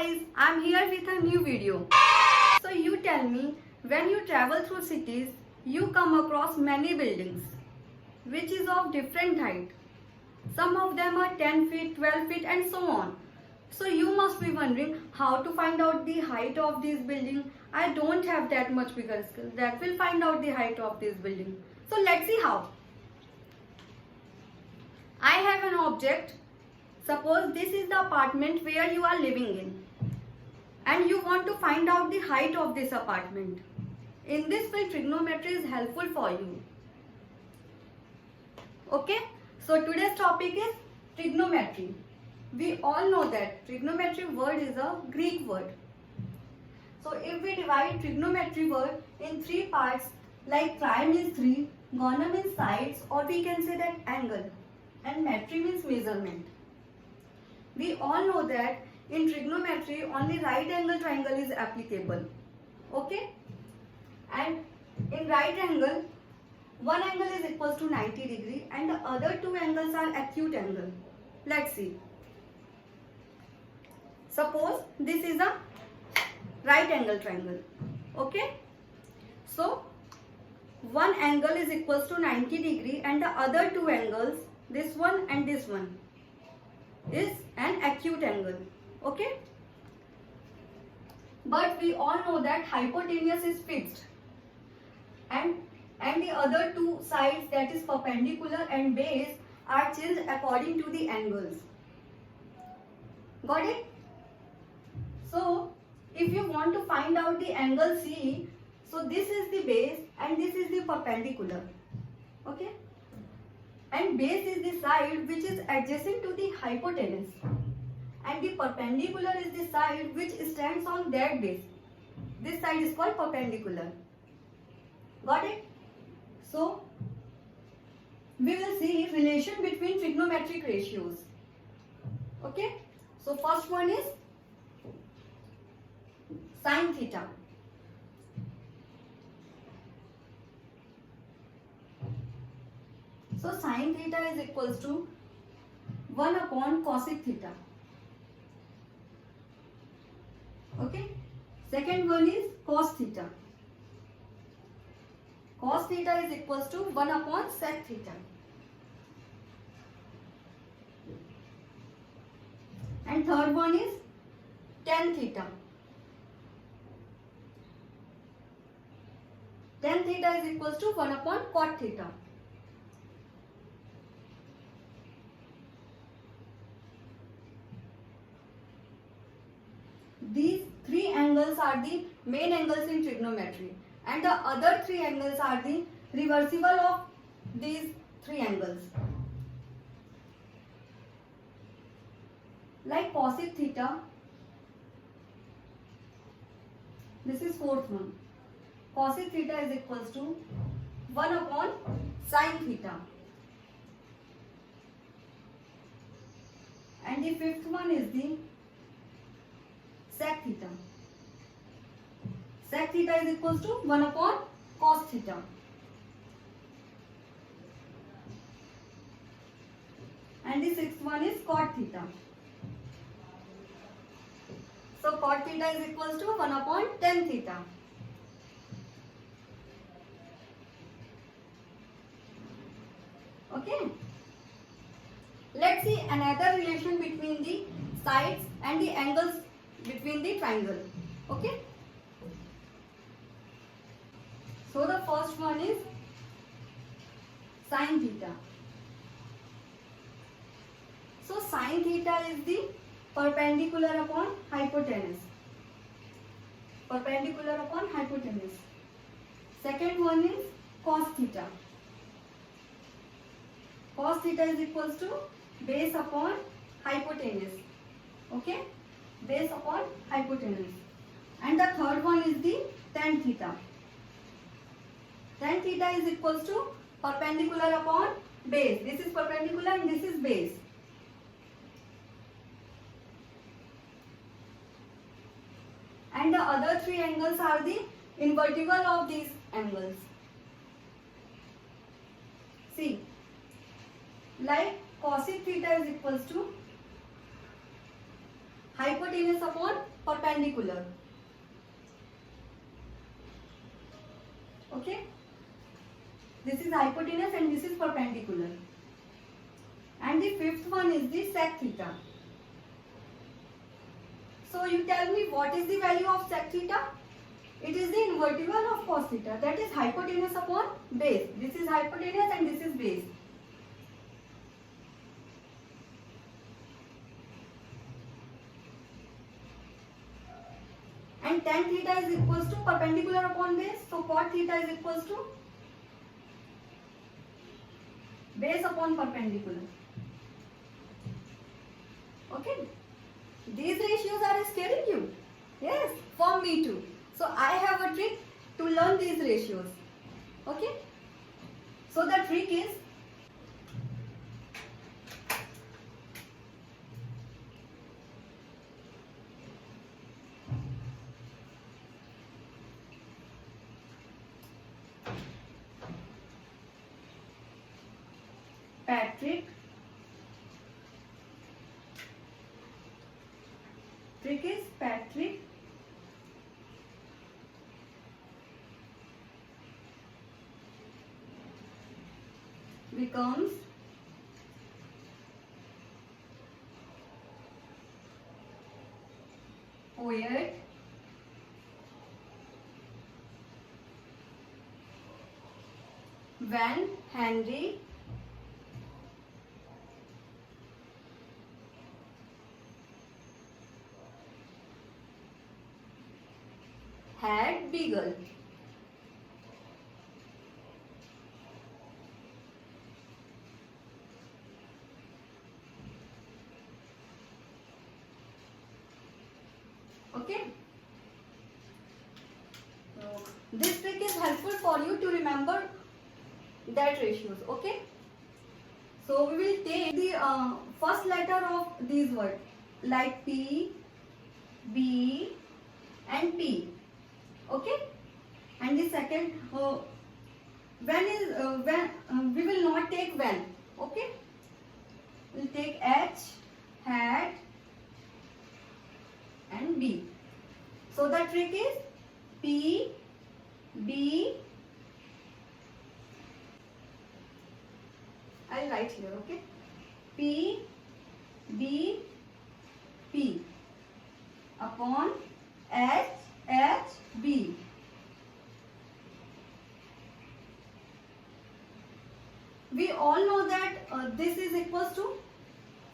guys, I'm here with a new video. So you tell me, when you travel through cities, you come across many buildings which is of different height. Some of them are 10 feet, 12 feet and so on. So you must be wondering how to find out the height of this building. I don't have that much bigger skill that will find out the height of this building. So let's see how. I have an object. Suppose this is the apartment where you are living in and you want to find out the height of this apartment. In this way, trigonometry is helpful for you. Okay, so today's topic is trigonometry. We all know that trigonometry word is a Greek word. So if we divide trigonometry word in three parts, like tri means three, gona means sides, or we can say that angle, and metry means measurement. We all know that in trigonometry only right angle triangle is applicable. Okay? And in right angle, one angle is equals to 90 degree and the other two angles are acute angle. Let's see. Suppose this is a right angle triangle. Okay? So, one angle is equals to 90 degree and the other two angles, this one and this one, is an acute angle. Okay? But we all know that hypotenuse is fixed and the other two sides, that is perpendicular and base, are changed according to the angles. Got it? So if you want to find out the angle C, so this is the base and this is the perpendicular. Okay? And base is the side which is adjacent to the hypotenuse and the perpendicular is the side which stands on that base. This side is called perpendicular. Got it? So we will see relation between trigonometric ratios. Okay? So first one is sin theta. So sin theta is equals to 1 upon cosec theta. Okay. Second one is cos theta. Cos theta is equals to 1 upon sec theta. And third one is tan theta. Tan theta is equals to 1 upon cot theta. These three angles are the main angles in trigonometry and the other three angles are the reversible of these three angles. Like cosec theta, this is fourth one. Cosec theta is equals to 1 upon sin theta. And the fifth one is the sec theta. Sec theta is equals to 1 upon cos theta. And the sixth one is cot theta. So cot theta is equals to 1 upon tan theta. Okay. Let's see another relation between the sides and the angles between the triangle. Okay. So the first one is sin theta. So sin theta is the perpendicular upon hypotenuse. Perpendicular upon hypotenuse. Second one is cos theta. Cos theta is equals to base upon hypotenuse. Okay? Base upon hypotenuse. And the third one is the tan theta. Tan theta is equals to perpendicular upon base. This is perpendicular and this is base. And the other three angles are the invertible of these angles. See, like cosec theta is equals to hypotenuse upon perpendicular. Okay, this is hypotenuse and this is perpendicular. And the fifth one is the sec theta. So you tell me what is the value of sec theta? It is the invertible of cos theta, that is hypotenuse upon base. This is hypotenuse and this is base. And tan theta is equals to perpendicular upon base. So cot theta is equals to base upon perpendicular. Okay. These ratios are scaring you. Yes, for me too. So I have a trick to learn these ratios. Okay. So the trick is Patrick. Trick is Patrick becomes poet when Henry had beagle. Okay. So this trick is helpful for you to remember that ratios. Okay. So we will take the first letter of these words like P, B, and P. Okay. And the second when we will not take when. Okay. We'll take H, hat, and B. So the trick is P, B. I'll write here. Okay. P, B, P upon H, H, B. We all know that this is equals to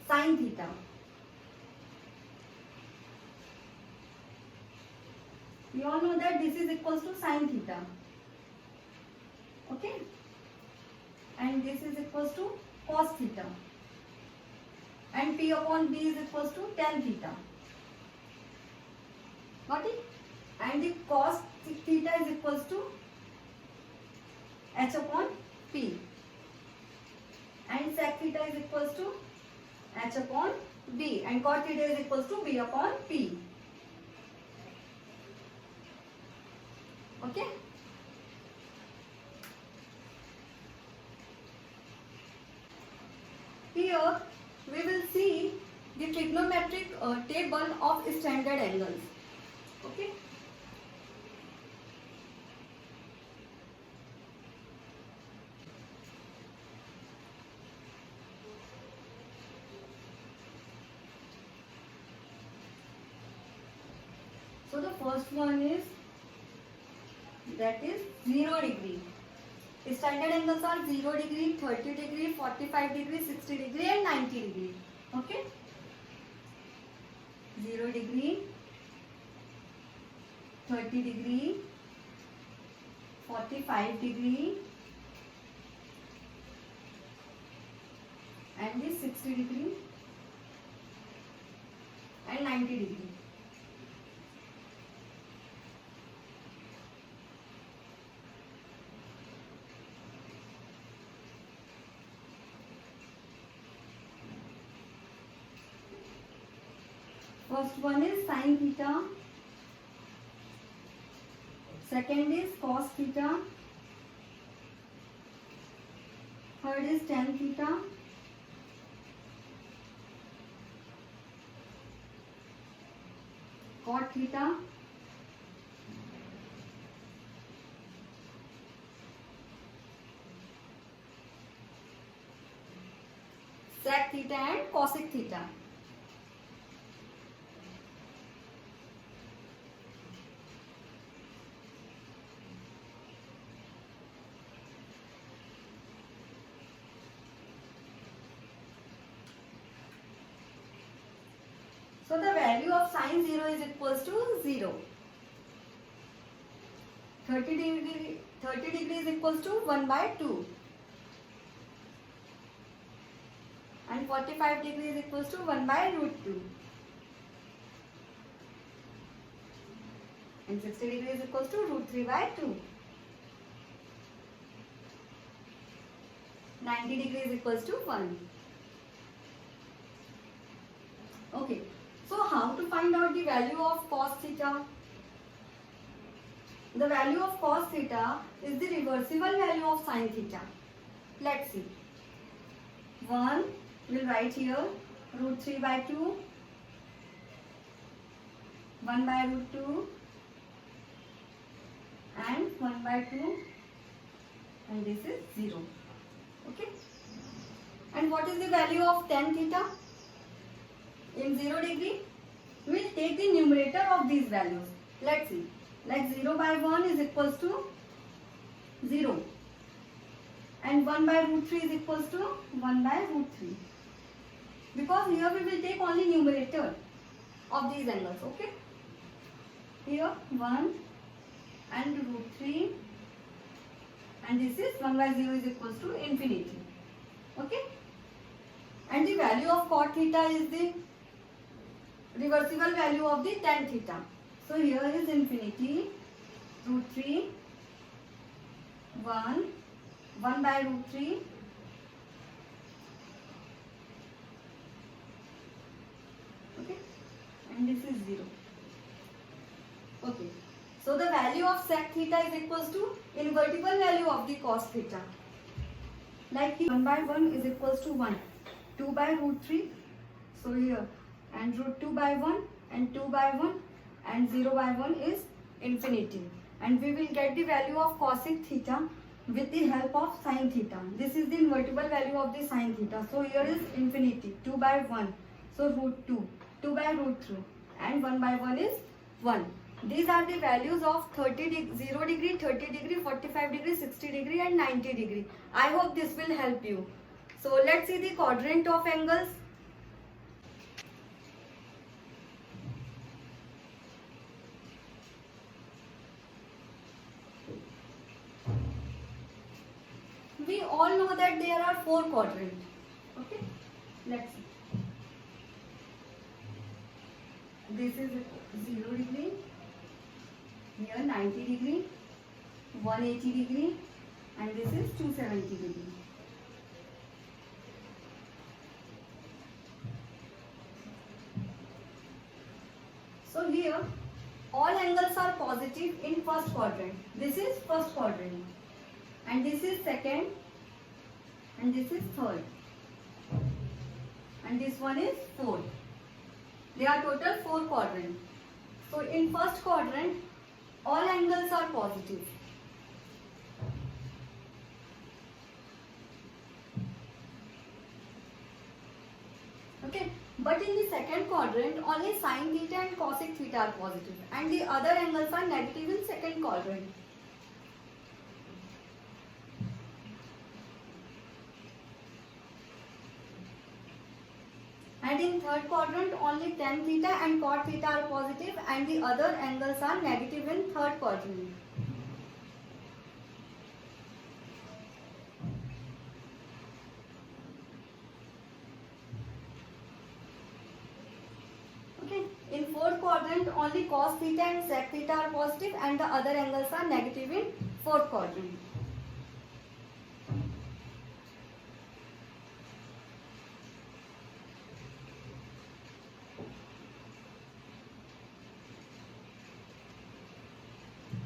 sin theta. We all know that this is equals to sin theta. Okay. And this is equals to cos theta. And P upon B is equals to tan theta. Got it? And the cos theta is equals to H upon P. And sec theta is equals to H upon B. And cot theta is equals to B upon P. Okay? Here we will see the trigonometric table of standard angles. Okay? So the first one is, that is 0 degree. Standard angles are 0 degree, 30 degree, 45 degree, 60 degree and 90 degree. Okay? 0 degree, 30 degree, 45 degree and the 60 degree and 90 degree. First one is sin theta, second is cos theta, third is tan theta, cot theta, sec theta and cosec theta. So the value of sine 0 is equals to 0. 30 degree is equals to 1 by 2. And 45 degree is equals to 1 by root 2. And 60 degree is equals to root 3 by 2. 90 degree is equals to 1. Okay. So how to find out the value of cos theta? The value of cos theta is the reversible value of sin theta. Let's see. 1 will write here root 3 by 2, 1 by root 2 and 1 by 2, and this is 0. Okay. And what is the value of tan theta? In 0 degree, we will take the numerator of these values. Let's see. Like 0 by 1 is equals to 0. And 1 by root 3 is equals to 1 by root 3. Because here we will take only numerator of these angles. Okay. Here 1 and root 3. And this is 1 by 0 is equals to infinity. Okay. And the value of cot theta is the reversible value of the tan theta. So here is infinity, root 3, 1 by root 3, okay, and this is 0. Okay, so the value of sec theta is equals to invertible value of the cos theta. Like 1 by 1 is equals to 1, 2 by root 3, so here, and root 2 by 1 and 2 by 1 and 0 by 1 is infinity. And we will get the value of cosec theta with the help of sin theta. This is the invertible value of the sin theta. So here is infinity, 2 by 1. So root 2, 2 by root 3 and 1 by 1 is 1. These are the values of 0 degree, 30 degree, 45 degree, 60 degree and 90 degree. I hope this will help you. So let's see the quadrant of angles. We all know that there are 4 quadrants. Okay, let's see. This is 0 degree, here 90 degree, 180 degree, and this is 270 degree. So here all angles are positive in first quadrant. This is first quadrant. And this is second, and this is third, and this one is fourth. There are total 4 quadrants. So in first quadrant, all angles are positive. Okay, but in the second quadrant, only sin theta and cosec theta are positive, and the other angles are negative in second quadrant. And in third quadrant, only tan theta and cot theta are positive, and the other angles are negative in third quadrant. Okay, in fourth quadrant, only cos theta and sec theta are positive, and the other angles are negative in fourth quadrant.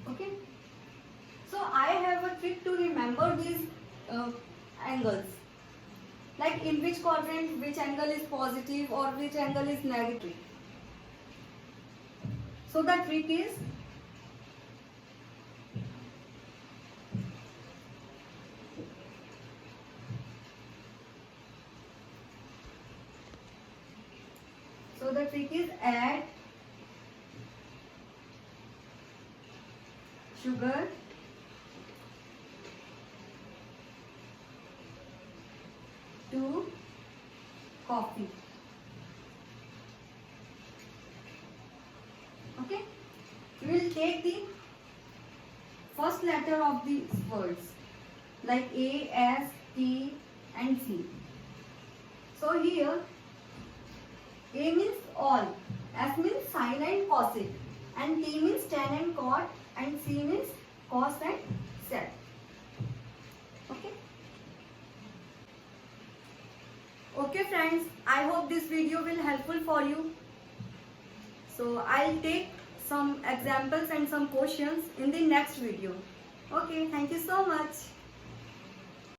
Okay, so I have a trick to remember these angles, like in which quadrant which angle is positive or which angle is negative. So the trick is add sugar to coffee. Okay, we will take the first letter of these words like A, S, T and C. So here A means all, S means sine and cosec, and T means tan and cot, and C means cos and sec. Okay. Okay friends, I hope this video will helpful for you. So I'll take some examples and some questions in the next video. Okay, thank you so much.